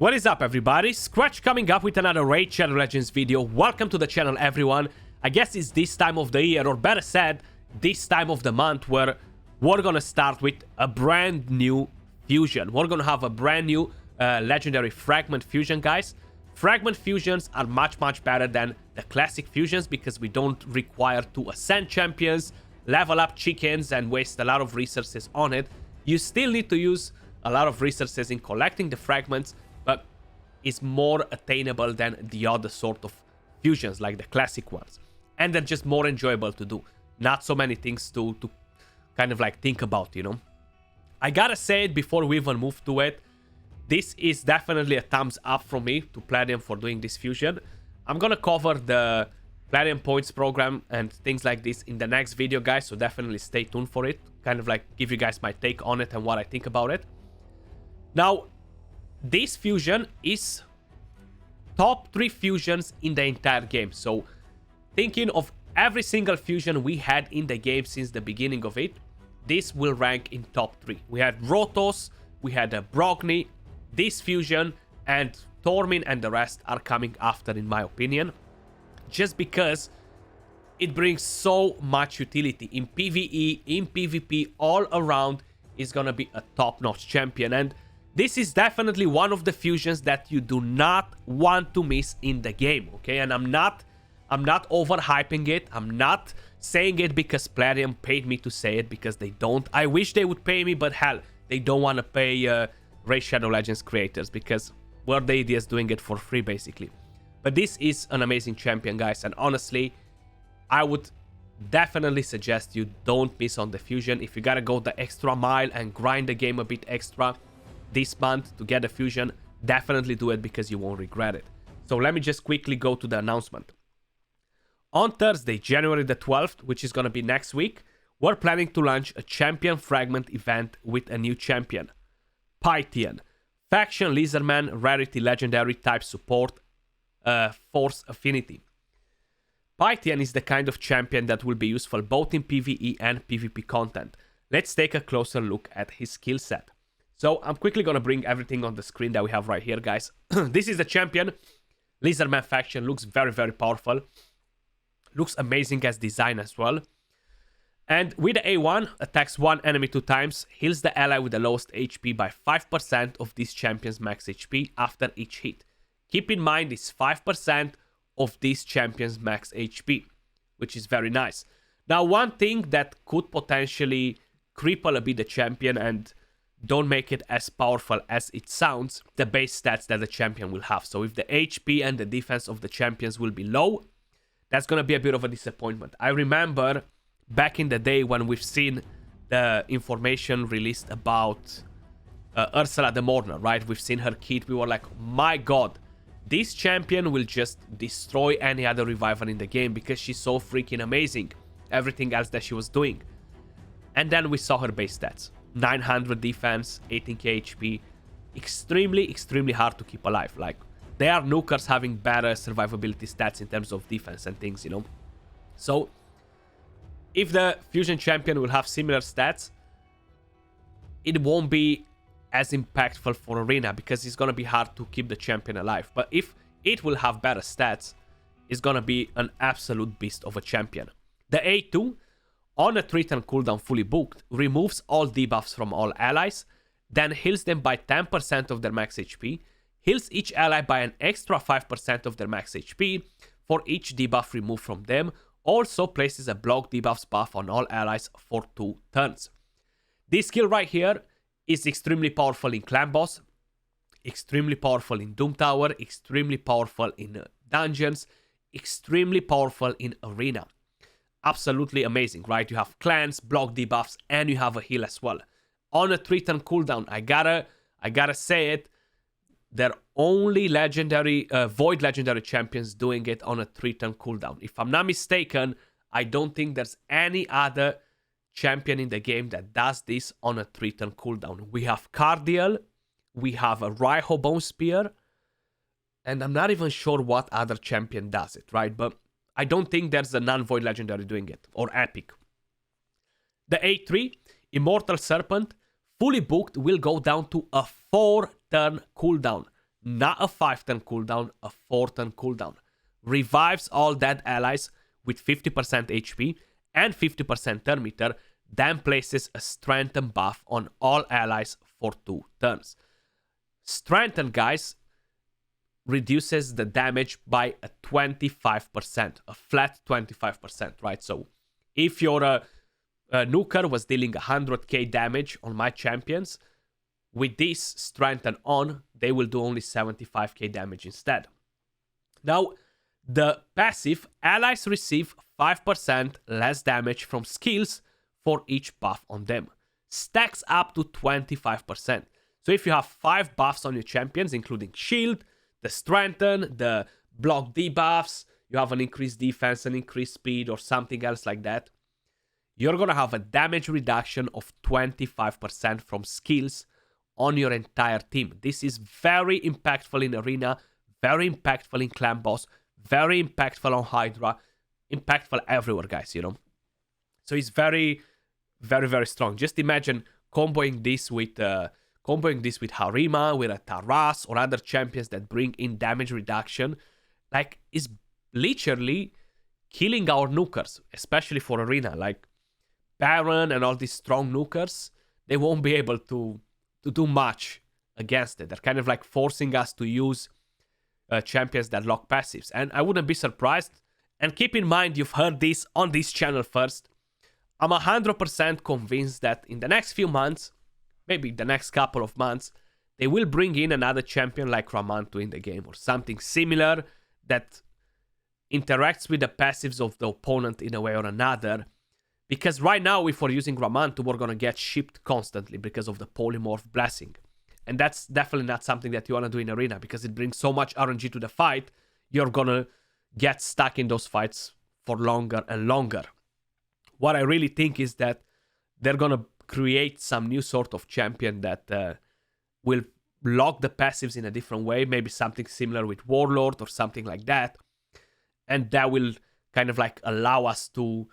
What is up, everybody? Skratch coming up with another Raid Shadow Legends video. Welcome to the channel, everyone. I guess it's this time of the year, or better said, this time of the month, where we're gonna start with a brand new fusion. We're gonna have a brand new legendary fragment fusion, guys. Fragment fusions are much better than the classic fusions because we don't require to ascend champions, level up chickens, and waste a lot of resources on it. You still need to use a lot of resources in collecting the fragments, but it's more attainable than the other sort of fusions, like the classic ones. And they're just more enjoyable to do. Not so many things to kind of like think about, you know. I gotta say it before we even move to it. This is definitely a thumbs up from me to Platinum for doing this fusion. I'm gonna cover the Platinum Points program and things like this in the next video, guys. So definitely stay tuned for it. Kind of like give you guys my take on it and what I think about it. Now, this fusion is top 3 fusions in the entire game. So thinking of every single fusion we had in the game since the beginning of it, this will rank in top 3. We had Rotos, we had Brogni, this fusion, and Tormin and the rest are coming after, in my opinion. Just because it brings so much utility in PvE, in PvP, all around is gonna be a top-notch champion. And this is definitely one of the fusions that you do not want to miss in the game, okay? And I'm not overhyping it. I'm not saying it because Platinum paid me to say it, because they don't. I wish they would pay me, but hell, they don't want to pay Raid Shadow Legends creators because we're the idiots doing it for free, basically. But this is an amazing champion, guys, and honestly, I would definitely suggest you don't miss on the fusion. If you gotta go the extra mile and grind the game a bit extra this month to get a fusion, definitely do it because you won't regret it. So let me just quickly go to the announcement. On Thursday, January the 12th, which is going to be next week, we're planning to launch a champion fragment event with a new champion, Pythian, faction lizardman, rarity legendary type support, force affinity. Pythian is the kind of champion that will be useful both in PvE and PvP content. Let's take a closer look at his skill set. So I'm quickly going to bring everything on the screen that we have right here, guys. This is the champion. Lizardman faction looks very powerful. Looks amazing as design as well. And with the A1, attacks one enemy 2 times, heals the ally with the lowest HP by 5% of this champion's max HP after each hit. Keep in mind, it's 5% of this champion's max HP, which is very nice. Now, one thing that could potentially cripple a bit the champion and don't make it as powerful as it sounds, the base stats that the champion will have. So if the HP and the defense of the champions will be low, that's going to be a bit of a disappointment. I remember back in the day when we've seen the information released about Ursula the Mourner, right? We've seen her kit. We were like, my god, this champion will just destroy any other revival in the game because she's so freaking amazing. Everything else that she was doing. And then we saw her base stats. 900 defense, 18k HP. Extremely hard to keep alive. Like, there are nukers having better survivability stats in terms of defense and things, you know. So, if the fusion champion will have similar stats, it won't be as impactful for Arena because it's going to be hard to keep the champion alive. But if it will have better stats, it's going to be an absolute beast of a champion. The A2, on a 3-turn cooldown fully booked, removes all debuffs from all allies, then heals them by 10% of their max HP, heals each ally by an extra 5% of their max HP for each debuff removed from them, also places a block debuffs buff on all allies for 2 turns. This skill right here is extremely powerful in Clan Boss, extremely powerful in Doom Tower, extremely powerful in dungeons, extremely powerful in Arena. Absolutely amazing, right? You have clans, block debuffs, and you have a heal as well. On a 3-turn cooldown, I gotta say it, they're only legendary, void legendary champions doing it on a 3-turn cooldown. If I'm not mistaken, I don't think there's any other champion in the game that does this on a 3-turn cooldown. We have Cardiel, we have a Raiho Bone Spear, and I'm not even sure what other champion does it, right? But I don't think there's a non-void legendary doing it, or epic. The A3, Immortal Serpent, fully booked, will go down to a 4-turn cooldown. not a 5-turn cooldown, a 4-turn cooldown. Revives all dead allies with 50% HP and 50% turn meter, then places a strengthen buff on all allies for 2 turns. Strengthen, guys, reduces the damage by a 25%, a flat 25%, right? So if your nuker was dealing 100k damage on my champions, with this strengthen on, they will do only 75k damage instead. Now, the passive, allies receive 5% less damage from skills for each buff on them. Stacks up to 25%. So if you have 5 buffs on your champions, including shield, the strengthen, the block debuffs, you have an increased defense, an increased speed, or something else like that, you're gonna have a damage reduction of 25% from skills on your entire team. This is very impactful in Arena, very impactful in Clan Boss, very impactful on Hydra, impactful everywhere, guys, you know. So it's very, very, very strong. Just imagine comboing this with Harima, with a Taras, or other champions that bring in damage reduction. Like, it's literally killing our nukers, especially for Arena. Like, Baron and all these strong nukers, they won't be able to do much against it. They're kind of like forcing us to use champions that lock passives. And I wouldn't be surprised. And keep in mind, you've heard this on this channel first. I'm 100% convinced that in the next few months, maybe the next couple of months, they will bring in another champion like Ramanto in the game, or something similar that interacts with the passives of the opponent in a way or another. Because right now, if we're using Ramanto, we're going to get shipped constantly because of the polymorph blessing. And that's definitely not something that you want to do in Arena, because it brings so much RNG to the fight, you're going to get stuck in those fights for longer and longer. What I really think is that they're going to create some new sort of champion that will lock the passives in a different way, maybe something similar with Warlord or something like that. And that will kind of like allow us to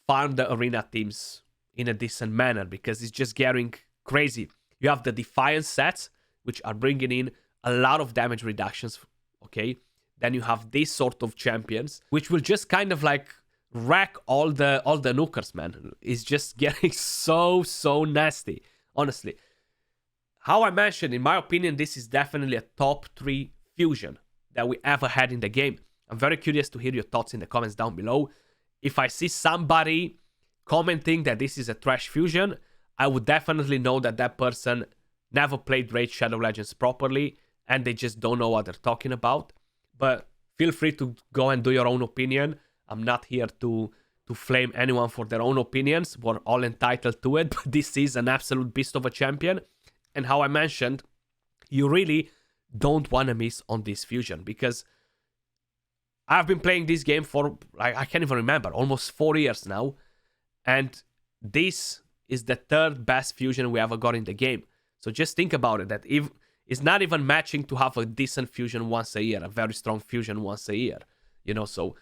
farm the Arena teams in a decent manner, because it's just getting crazy. You have the Defiance sets, which are bringing in a lot of damage reductions, okay? Then you have these sort of champions, which will just kind of like wreck all the nukers, man. It's just getting so nasty, honestly. How I mentioned, in my opinion, this is definitely a top 3 fusion that we ever had in the game. I'm very curious to hear your thoughts in the comments down below. If I see somebody commenting that this is a trash fusion, I would definitely know that that person never played Raid Shadow Legends properly and they just don't know what they're talking about. But feel free to go and do your own opinion. I'm not here to flame anyone for their own opinions. We're all entitled to it, but this is an absolute beast of a champion. And how I mentioned, you really don't want to miss on this fusion, because I've been playing this game for, I can't even remember, almost 4 years now. And this is the 3rd best fusion we ever got in the game. So just think about it, that if it's not even matching to have a decent fusion once a year, a very strong fusion once a year. You know, so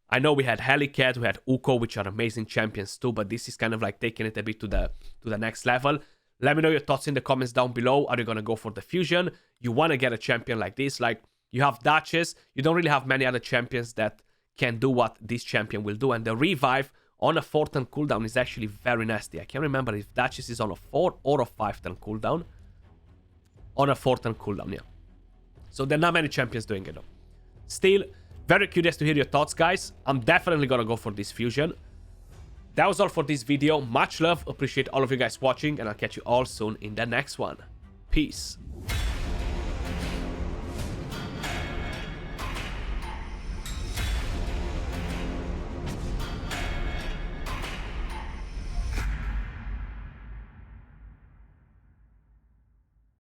I know we had Helicat, we had Uko, which are amazing champions too, but this is kind of like taking it a bit to the next level. Let me know your thoughts in the comments down below. Are you going to go for the fusion? You want to get a champion like this? Like, you have Duchess. You don't really have many other champions that can do what this champion will do. And the revive on a 4-turn cooldown is actually very nasty. I can't remember if Duchess is on a 4 or a 5-turn cooldown. On a 4-turn cooldown, yeah. So there are not many champions doing it though. Still, very curious to hear your thoughts, guys. I'm definitely going to go for this fusion. That was all for this video. Much love. Appreciate all of you guys watching. And I'll catch you all soon in the next one. Peace.